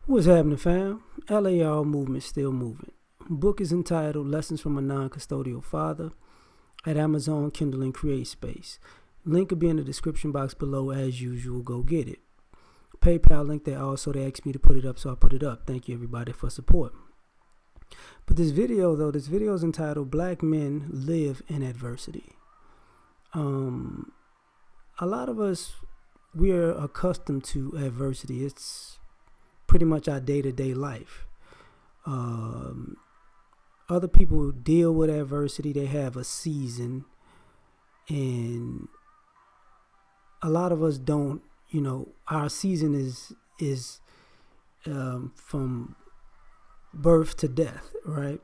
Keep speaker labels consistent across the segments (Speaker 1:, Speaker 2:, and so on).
Speaker 1: What's happening, fam? L.A.R. movement still moving. Book is entitled Lessons from a Non-Custodial Father at Amazon, Kindle, and Create Space. Link will be in the description box below as usual. Go get it. PayPal link there also. They asked me to put it up, so I put it up. Thank you, everybody, for support. But this video is entitled Black Men Live in Adversity. A lot of us, we're accustomed to adversity. It's pretty much our day-to-day life. Other people deal with adversity. They have a season, and a lot of us don't. Our season is from birth to death, right?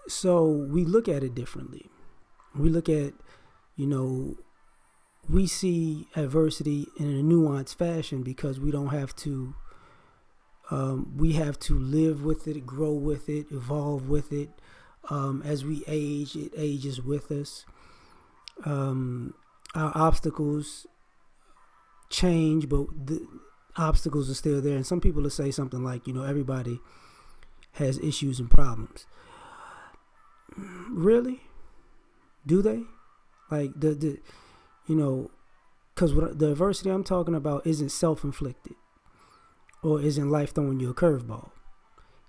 Speaker 1: So we look at it differently. We look at, we see adversity in a nuanced fashion because we don't have to. We have to live with it, grow with it, evolve with it. As we age, it ages with us. Our obstacles change, but the obstacles are still there. And some people will say something like, everybody has issues and problems. Really? Do they? Like because the adversity I'm talking about isn't self-inflicted. Or isn't life throwing you a curveball?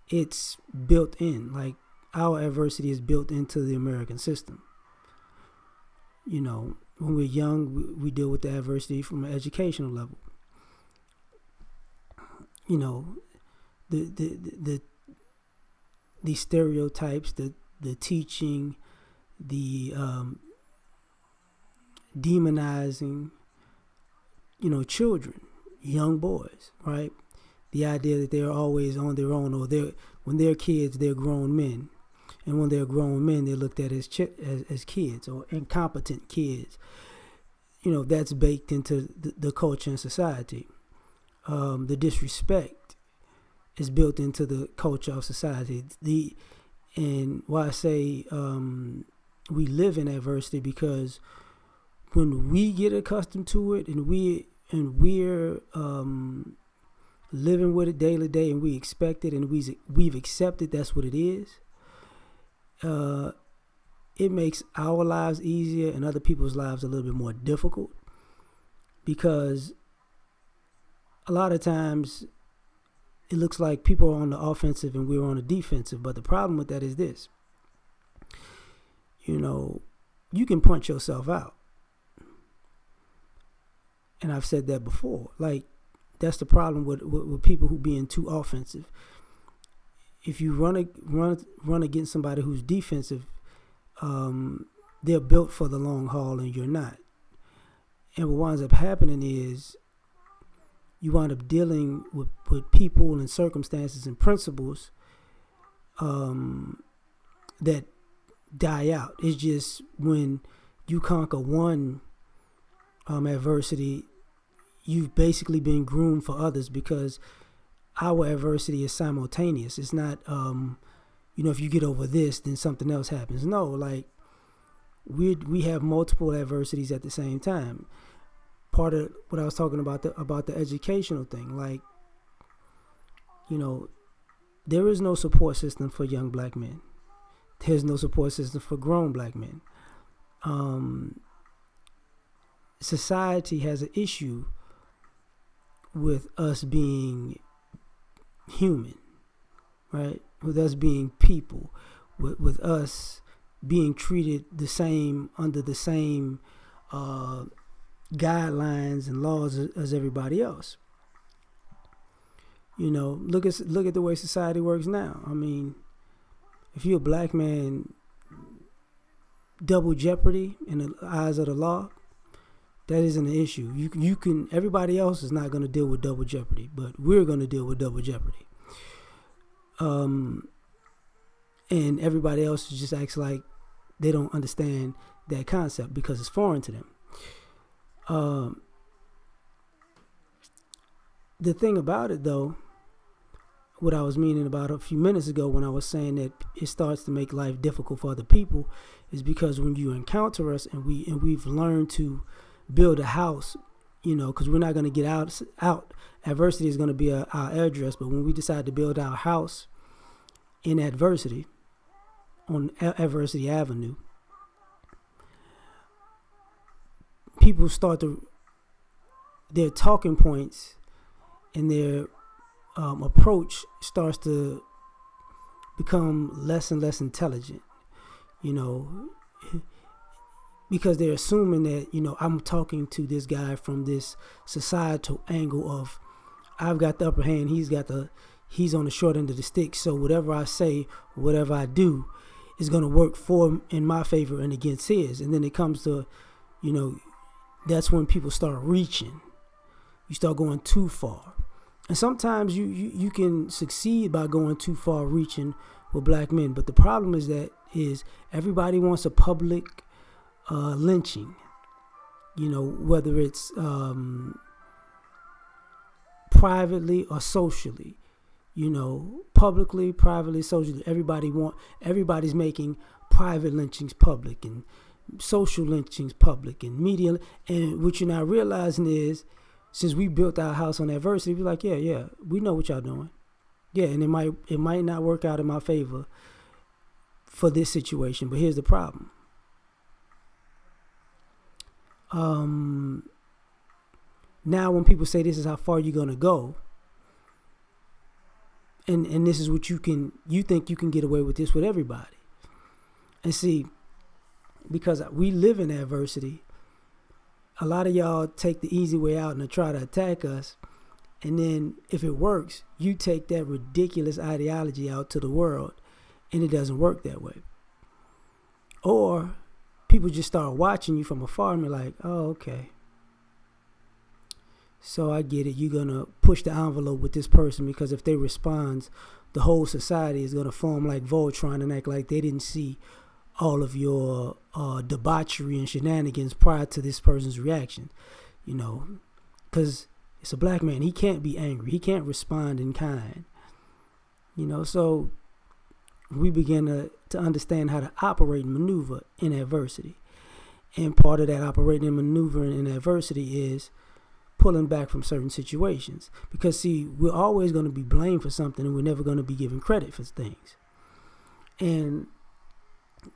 Speaker 1: It's built in. Like, our adversity is built into the American system. When we're young, we deal with the adversity from an educational level. The stereotypes, the teaching, the demonizing, children, young boys, right? The idea that they're always on their own, or when they're kids, they're grown men. And when they're grown men, they're looked at as kids or incompetent kids. That's baked into the culture and society. The disrespect is built into the culture of society. And why I say we live in adversity, because when we get accustomed to it and we're living with it day to day, and we expect it, and we've accepted that's what it is, it makes our lives easier and other people's lives a little bit more difficult, because a lot of times it looks like people are on the offensive and we're on the defensive. But the problem with that is this: you can punch yourself out, and I've said that before. Like, that's the problem with people who being too offensive. If you run against somebody who's defensive, they're built for the long haul, and you're not. And what winds up happening is you wind up dealing with people and circumstances and principles that die out. It's just when you conquer one adversity, you've basically been groomed for others, because our adversity is simultaneous. It's not, if you get over this, then something else happens. No, like we have multiple adversities at the same time. Part of what I was talking about the educational thing, like, there is no support system for young black men. There's no support system for grown black men. Society has an issue with us being human, right? With us being people, with us being treated the same, under the same guidelines and laws as everybody else. Look at the way society works now. I mean, if you're a black man, double jeopardy in the eyes of the law, that isn't an issue. You can. Everybody else is not going to deal with double jeopardy, but we're going to deal with double jeopardy. And everybody else just acts like they don't understand that concept because it's foreign to them. The thing about it, though, what I was meaning about a few minutes ago when I was saying that it starts to make life difficult for other people, is because when you encounter us and we've learned to build a house, because we're not going to get out. Adversity is going to be our address. But when we decide to build our house in adversity, on Adversity Avenue, people their talking points and their approach starts to become less and less intelligent, because they're assuming that, I'm talking to this guy from this societal angle of I've got the upper hand, he's on the short end of the stick. So whatever I say, whatever I do is going to work in my favor and against his. And then it comes to, that's when people start reaching. You start going too far. And sometimes you can succeed by going too far, reaching with black men. But the problem is everybody wants a public lynching, whether it's privately or socially, publicly, privately, socially. Everybody's making private lynchings public and social lynchings public and media. And what you're not realizing is, since we built our house on adversity, we're like, yeah, we know what y'all doing. Yeah, and it might not work out in my favor for this situation, but here's the problem. Now when people say this is how far you're gonna go, and this is what you think you can get away with this with everybody. And see, because we live in adversity, a lot of y'all take the easy way out and try to attack us. And then if it works, you take that ridiculous ideology out to the world, and it doesn't work that way. Or people just start watching you from afar and be like, oh, okay. So I get it. You're going to push the envelope with this person because if they respond, the whole society is going to form like Voltron and act like they didn't see all of your debauchery and shenanigans prior to this person's reaction, because it's a black man. He can't be angry. He can't respond in kind, so we begin to understand how to operate and maneuver in adversity. And part of that operating and maneuvering in adversity is pulling back from certain situations. Because, see, we're always going to be blamed for something and we're never going to be given credit for things. And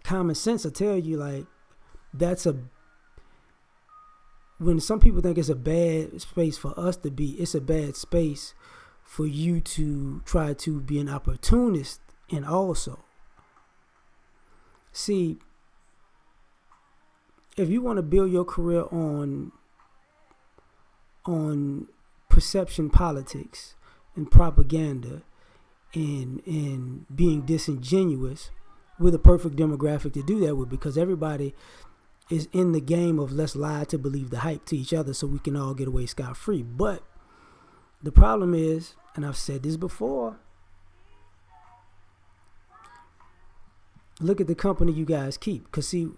Speaker 1: common sense will tell you, like, when some people think it's a bad space for us to be, it's a bad space for you to try to be an opportunist. And also, see, if you want to build your career on perception politics and propaganda and being disingenuous, we're the perfect demographic to do that with, because everybody is in the game of let's lie to believe the hype to each other so we can all get away scot-free. But the problem is, and I've said this before, look at the company you guys keep. Because, see,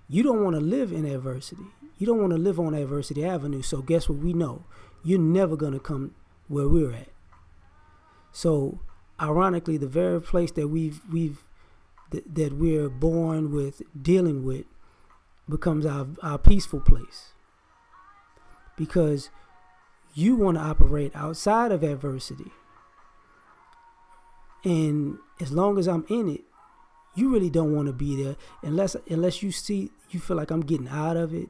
Speaker 1: you don't want to live in adversity. You don't want to live on Adversity Avenue. So guess what we know? You're never going to come where we're at. So, ironically, the very place that that we're born with, dealing with, becomes our peaceful place. Because you want to operate outside of adversity. And as long as I'm in it, you really don't want to be there unless you feel like I'm getting out of it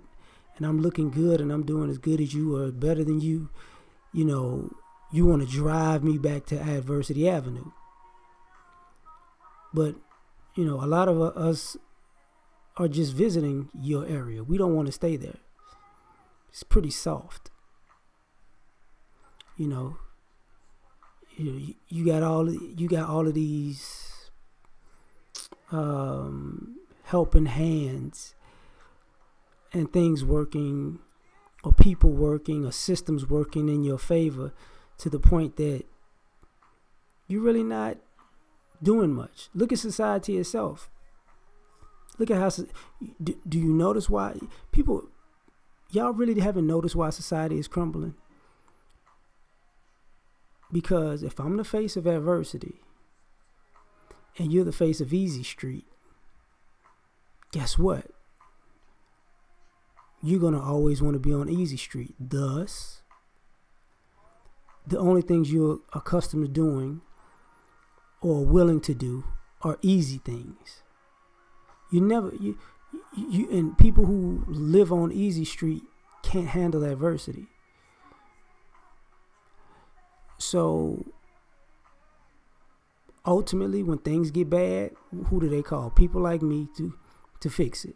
Speaker 1: and I'm looking good and I'm doing as good as you or better than you. You want to drive me back to Adversity Avenue. But, a lot of us are just visiting your area. We don't want to stay there. It's pretty soft. You got all of these helping hands and things working, or people working, or systems working in your favor, to the point that you're really not doing much. Look at society itself. Look at how do you notice why y'all really haven't noticed why society is crumbling? Because if I'm the face of adversity and you're the face of Easy Street, guess what? you're going to always want to be on easy street. Thus, the only things you're accustomed to doing or willing to do are easy things. You and people who live on easy street can't handle adversity. So ultimately, when things get bad, who do they call? People like me to fix it.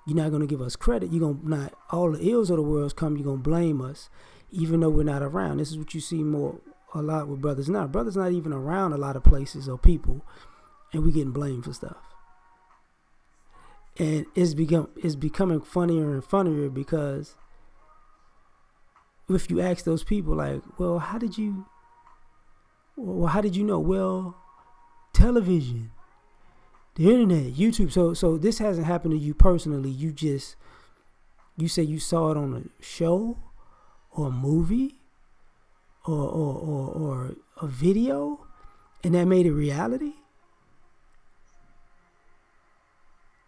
Speaker 1: You're not going to give us credit. You're going to not, all the ills of the world come, you're going to blame us, even though we're not around. This is what you see a lot with brothers now. Brothers not even around a lot of places or people, and we getting blamed for stuff. And it's becoming funnier and funnier, because if you ask those people, like, well, how did you know? Well, television, the internet, YouTube. So this hasn't happened to you personally. You say you saw it on a show or a movie or a video, and that made it reality.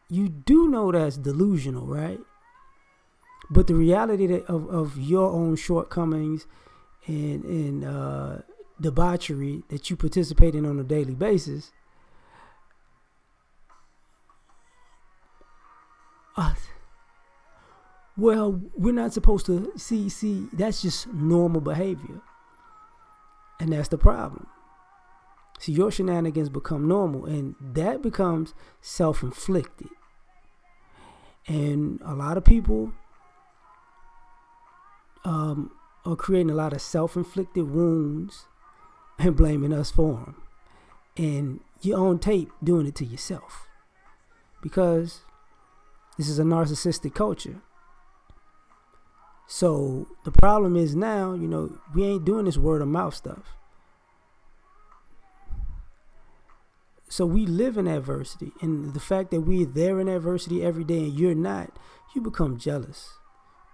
Speaker 1: You do know that's delusional, right? But the reality of your own shortcomings and debauchery that you participate in on a daily basis, well, we're not supposed to see. That's just normal behavior, and that's the problem. See, your shenanigans become normal, and that becomes self-inflicted. And a lot of people are creating a lot of self-inflicted wounds and blaming us for them. And you're on tape doing it to yourself, because this is a narcissistic culture. So the problem is now, we ain't doing this word of mouth stuff. So we live in adversity, and the fact that we're there in adversity every day and you're not, you become jealous,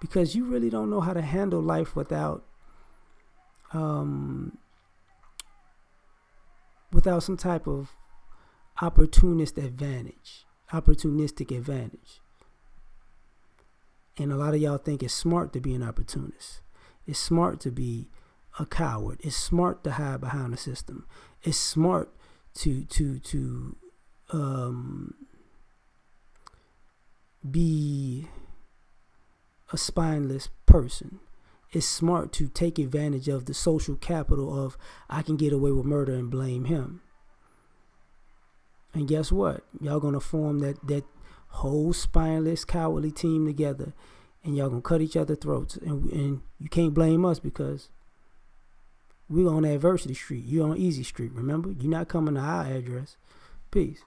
Speaker 1: because you really don't know how to handle life without some type of opportunistic advantage. And a lot of y'all think it's smart to be an opportunist. It's smart to be a coward. It's smart to hide behind the system. It's smart to be a spineless person. It's smart to take advantage of the social capital of, I can get away with murder and blame him. And guess what? Y'all gonna form that whole spineless, cowardly team together, and y'all gonna cut each other's throats. And you can't blame us, because we're on Adversity Street. You're on Easy Street, remember? You're not coming to our address. Peace.